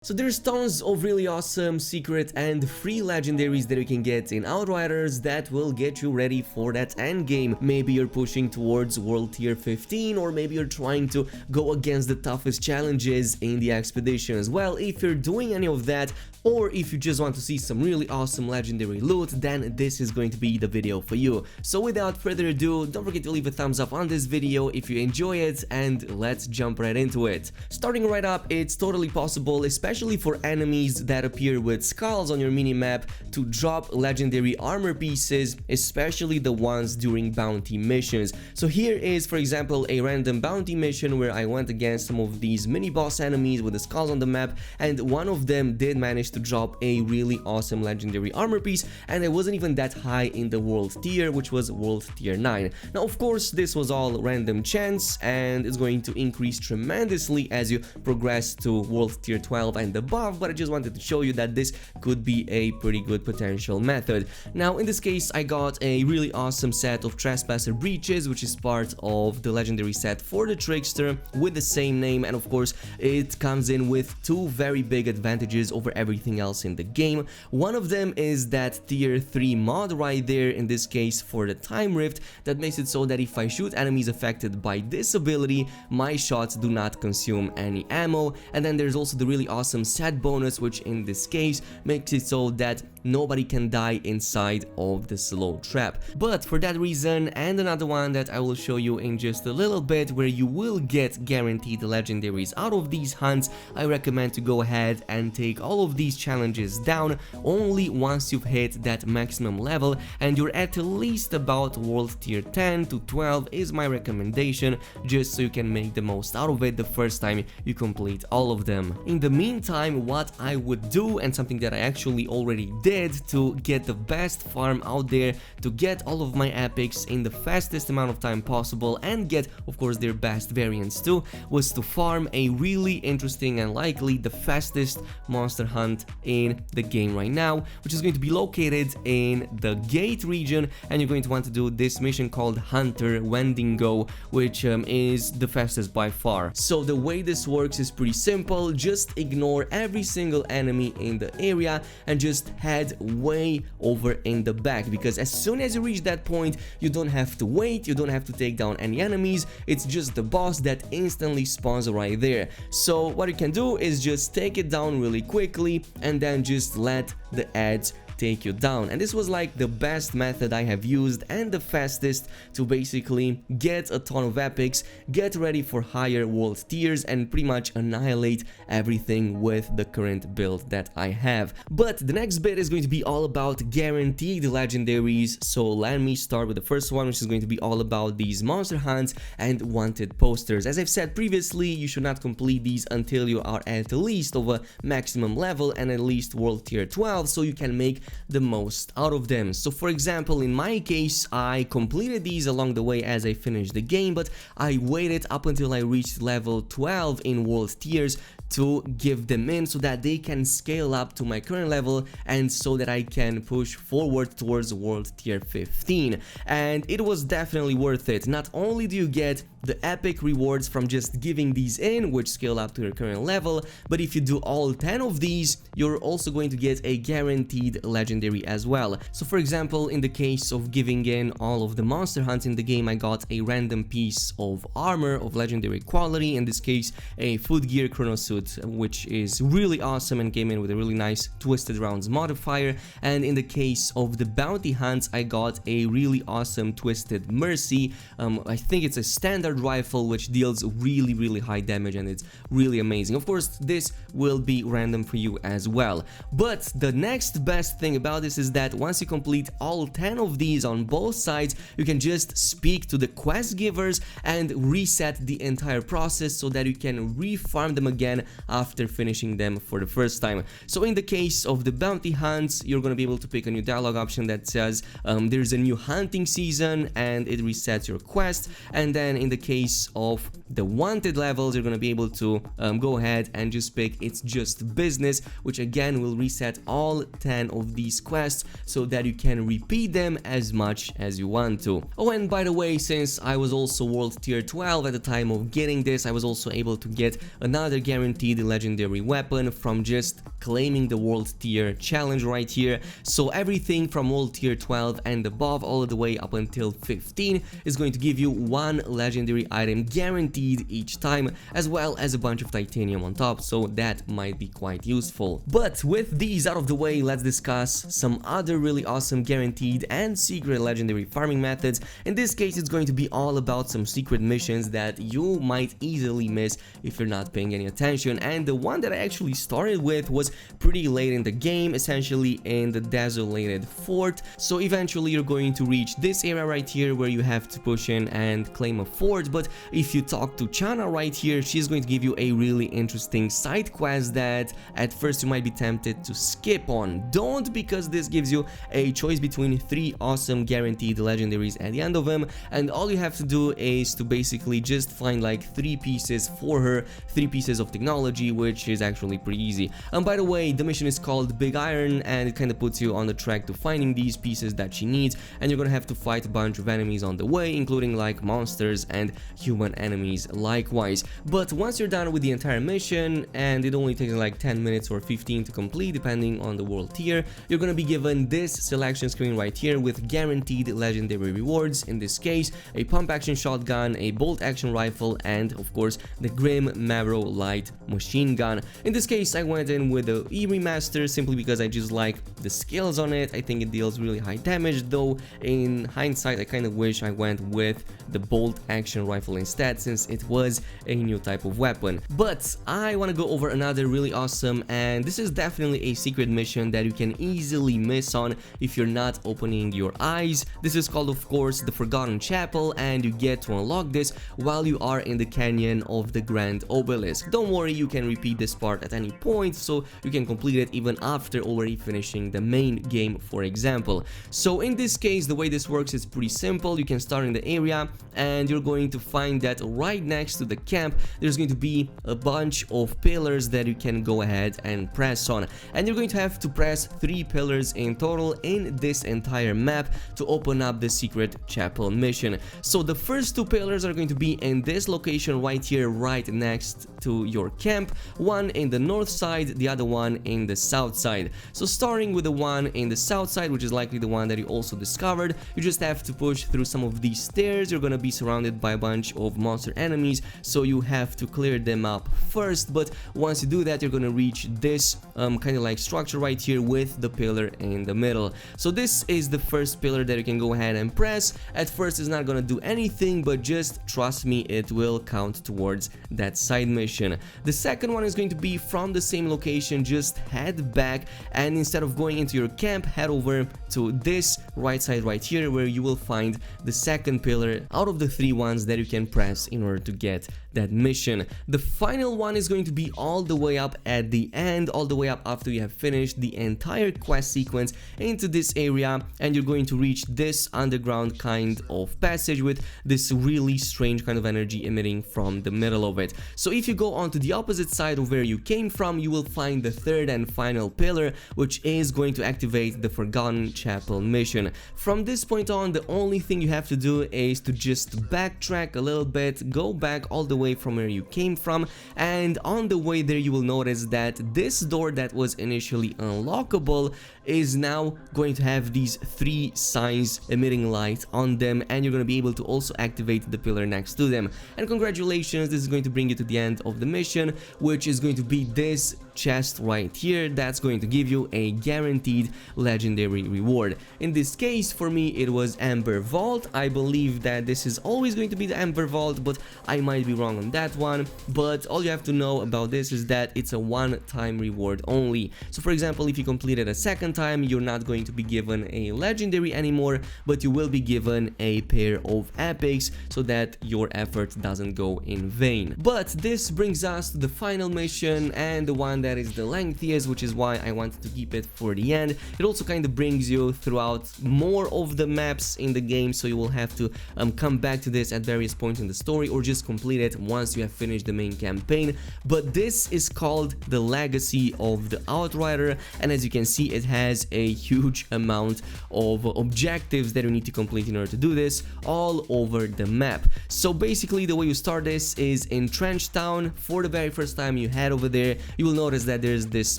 So there's tons of really awesome secret and free legendaries that you can get in Outriders that will get you ready for that end game. Maybe you're pushing towards world tier 15, or maybe you're trying to go against the toughest challenges in the expeditions. Well, if you're doing any of that, or if you just want to see some really awesome legendary loot, then this is going to be the video for you. So without further ado, don't forget to leave a thumbs up on this video if you enjoy it, and let's jump right into it. Starting right up, it's totally possible, especially for enemies that appear with skulls on your minimap, to drop legendary armor pieces, especially the ones during bounty missions. So here is, for example, a random bounty mission where I went against some of these mini-boss enemies with the skulls on the map, and one of them did manage to drop a really awesome legendary armor piece, and it wasn't even that high in the world tier, which was world tier 9. Now, of course, this was all random chance, and it's going to increase tremendously as you progress to world tier 12 and above, but I just wanted to show you that this could be a pretty good potential method. Now, in this case, I got a really awesome set of Trespasser Breaches, which is part of the legendary set for the Trickster with the same name, and of course, it comes in with two very big advantages over everything else in the game. One of them is that tier 3 mod right there, in this case for the Time Rift, that makes it so that if I shoot enemies affected by this ability, my shots do not consume any ammo. And then there's also the really awesome set bonus, which in this case makes it so that nobody can die inside of the slow trap. But for that reason, and another one that I will show you in just a little bit, where you will get guaranteed legendaries out of these hunts, I recommend to go ahead and take all of these challenges down only once you've hit that maximum level and you're at least about world tier 10 to 12 is my recommendation, just so you can make the most out of it the first time you complete all of them. In the meantime, what I would do, and something that I actually already did to get the best farm out there, to get all of my epics in the fastest amount of time possible and get, of course, their best variants too, was to farm a really interesting and likely the fastest monster hunt in the game right now, which is going to be located in the Gate region, and you're going to want to do this mission called Hunter Wendigo, which is the fastest by far. So the way this works is pretty simple. Just ignore every single enemy in the area and just head way over in the back, because as soon as you reach that point, you don't have to wait, you don't have to take down any enemies, it's just the boss that instantly spawns right there. So what you can do is just take it down really quickly and then just let the ads take you down. And this was like the best method I have used and the fastest to basically get a ton of epics, get ready for higher world tiers, and pretty much annihilate everything with the current build that I have. But the next bit is going to be all about guaranteed legendaries, so let me start with the first one, which is going to be all about these monster hunts and wanted posters. As I've said previously, you should not complete these until you are at least of a maximum level and at least world tier 12, so you can make the most out of them. So for example, in my case, I completed these along the way as I finished the game, but I waited up until I reached level 12 in world tiers to give them in so that they can scale up to my current level and so that I can push forward towards world tier 15. And it was definitely worth it. Not only do you get the epic rewards from just giving these in, which scale up to your current level, but if you do all 10 of these, you're also going to get a guaranteed legendary as well. So for example, in the case of giving in all of the monster hunts in the game, I got a random piece of armor of legendary quality, in this case a foot gear chrono suit, which is really awesome and came in with a really nice twisted rounds modifier. And in the case of the bounty hunts, I got a really awesome twisted mercy. I think it's a standard rifle which deals really high damage, and it's really amazing. Of course, this will be random for you as well. But the next best thing about this is that once you complete all 10 of these on both sides, you can just speak to the quest givers and reset the entire process so that you can refarm them again after finishing them for the first time. So in the case of the bounty hunts, you're going to be able to pick a new dialogue option that says there's a new hunting season and it resets your quest. And then in the case of the wanted levels, you're gonna be able to go ahead and just pick It's Just Business, which again will reset all 10 of these quests so that you can repeat them as much as you want to. Oh, and by the way, since I was also world tier 12 at the time of getting this, I was also able to get another guaranteed legendary weapon from just claiming the world tier challenge right here. So everything from world tier 12 and above all the way up until 15 is going to give you one legendary item guaranteed each time, as well as a bunch of titanium on top, so that might be quite useful. But with these out of the way, let's discuss some other really awesome guaranteed and secret legendary farming methods. In this case, it's going to be all about some secret missions that you might easily miss if you're not paying any attention, and the one that I actually started with was pretty late in the game, essentially in the Desolated fort. So eventually you're going to reach this area right here where you have to push in and claim a fort, but if you talk to Chana right here, she's going to give you a really interesting side quest that at first you might be tempted to skip on. Don't, because this gives you a choice between 3 awesome guaranteed legendaries at the end of them, and all you have to do is to basically just find like 3 pieces for her, 3 pieces of technology, which is actually pretty easy. And by the way, the mission is called Big Iron, and it kind of puts you on the track to finding these pieces that she needs, and you're gonna have to fight a bunch of enemies on the way, including like monsters and human enemies likewise. But once you're done with the entire mission, and it only takes like 10 minutes or 15 to complete depending on the world tier, you're gonna be given this selection screen right here with guaranteed legendary rewards. In this case, a pump action shotgun, a bolt action rifle, and of course the Grim Marrow light machine gun. In this case, I went in with the E remaster simply because I just like the skills on it. I think it deals really high damage, though in hindsight I kind of wish I went with the bolt action rifle instead, since it was a new type of weapon. But I want to go over another really awesome, and this is definitely a secret mission that you can easily miss on if you're not opening your eyes. This is called, of course, the Forgotten Chapel, and you get to unlock this while you are in the canyon of the Grand Obelisk. Don't worry, you can repeat this part at any point, so you can complete it even after already finishing the main game, for example. So in this case, the way this works is pretty simple. You can start in the area, and you're going to find that right next to the camp there's going to be a bunch of pillars that you can go ahead and press on, and you're going to have to press 3 pillars in total in this entire map to open up the secret chapel mission. So the first 2 pillars are going to be in this location right here, right next to your camp, one in the north side, the other one in the south side. So starting with the one in the south side, which is likely the one that you also discovered, you just have to push through some of these stairs. You're gonna be surrounded by a bunch of monster enemies, so you have to clear them up first, but once you do that, you're gonna reach this kind of like structure right here with the pillar in the middle. So this is the first pillar that you can go ahead and press. At first it's not gonna do anything, but just trust me, it will count towards that side mission. The second one is going to be from the same location. Just head back, and instead of going into your camp, head over to this right side right here, where you will find the second pillar out of the 3 ones that you can press in order to get that mission. The final one is going to be all the way up at the end, all the way up after you have finished the entire quest sequence into this area, and you're going to reach this underground kind of passage with this really strange kind of energy emitting from the middle of it. So if you go onto the opposite side of where you came from, you will find the third and final pillar, which is going to activate the Forgotten Chapel mission. From this point on, the only thing you have to do is to just backtrack a little bit, go back all the way from where you came from, and on the way there you will notice that this door that was initially unlockable is now going to have these 3 signs emitting light on them, and you're going to be able to also activate the pillar next to them. And congratulations, this is going to bring you to the end of the mission, which is going to be this chest right here that's going to give you a guaranteed legendary reward. In this case, for me, it was Amber Vault. I believe that this is always going to be the Amber Vault, but I might be wrong on that one. But all you have to know about this is that it's a one-time reward only. So for example, if you complete it a second time, you're not going to be given a legendary anymore, but you will be given a pair of epics so that your effort doesn't go in vain. But this brings us to the final mission, and the one one that is the lengthiest, which is why I wanted to keep it for the end. It also kind of brings you throughout more of the maps in the game, so you will have to come back to this at various points in the story or just complete it once you have finished the main campaign. But this is called the Legacy of the Outrider, and as you can see, it has a huge amount of objectives that you need to complete in order to do this all over the map. So basically the way you start this is in Trench Town. For the very first time you head over there, you will notice that there's this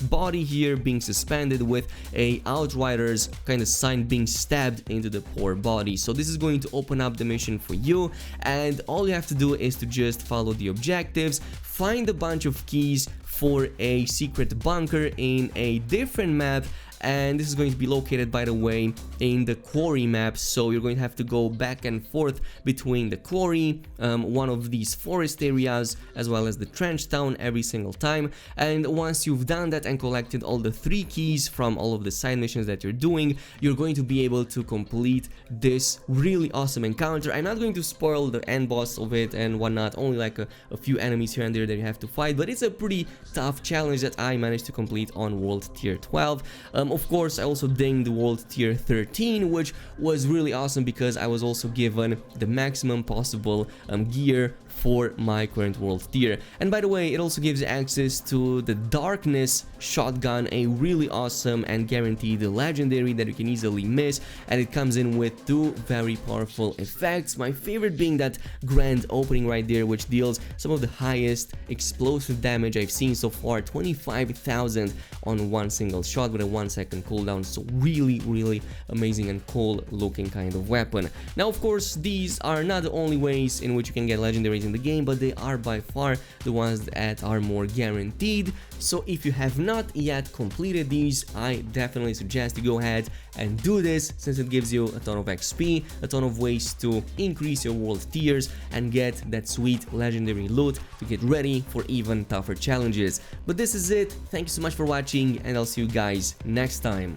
body here being suspended with a Outriders kind of sign being stabbed into the poor body. So this is going to open up the mission for you, and all you have to do is to just follow the objectives, find a bunch of keys for a secret bunker in a different map, and this is going to be located, by the way, in the quarry map. So you're going to have to go back and forth between the quarry, one of these forest areas, as well as the trench town every single time. And once you've done that and collected all the 3 keys from all of the side missions that you're doing, you're going to be able to complete this really awesome encounter. I'm not going to spoil the end boss of it and whatnot, only like a few enemies here and there that you have to fight, but it's a pretty tough challenge that I managed to complete on World Tier 12. Of course, I also dinged World Tier 13, which was really awesome because I was also given the maximum possible gear for my current world tier. And by the way, it also gives access to the Darkness shotgun, a really awesome and guaranteed legendary that you can easily miss, and it comes in with 2 very powerful effects. My favorite being that grand opening right there, which deals some of the highest explosive damage I've seen so far, 25,000 on one single shot with a 1-second cooldown. So really amazing and cool looking kind of weapon. Now of course, these are not the only ways in which you can get legendaries in the game, but they are by far the ones that are more guaranteed. So if you have not yet completed these, I definitely suggest you go ahead and do this, since it gives you a ton of XP, a ton of ways to increase your world tiers and get that sweet legendary loot to get ready for even tougher challenges. But this is it. Thank you so much for watching, and I'll see you guys next time.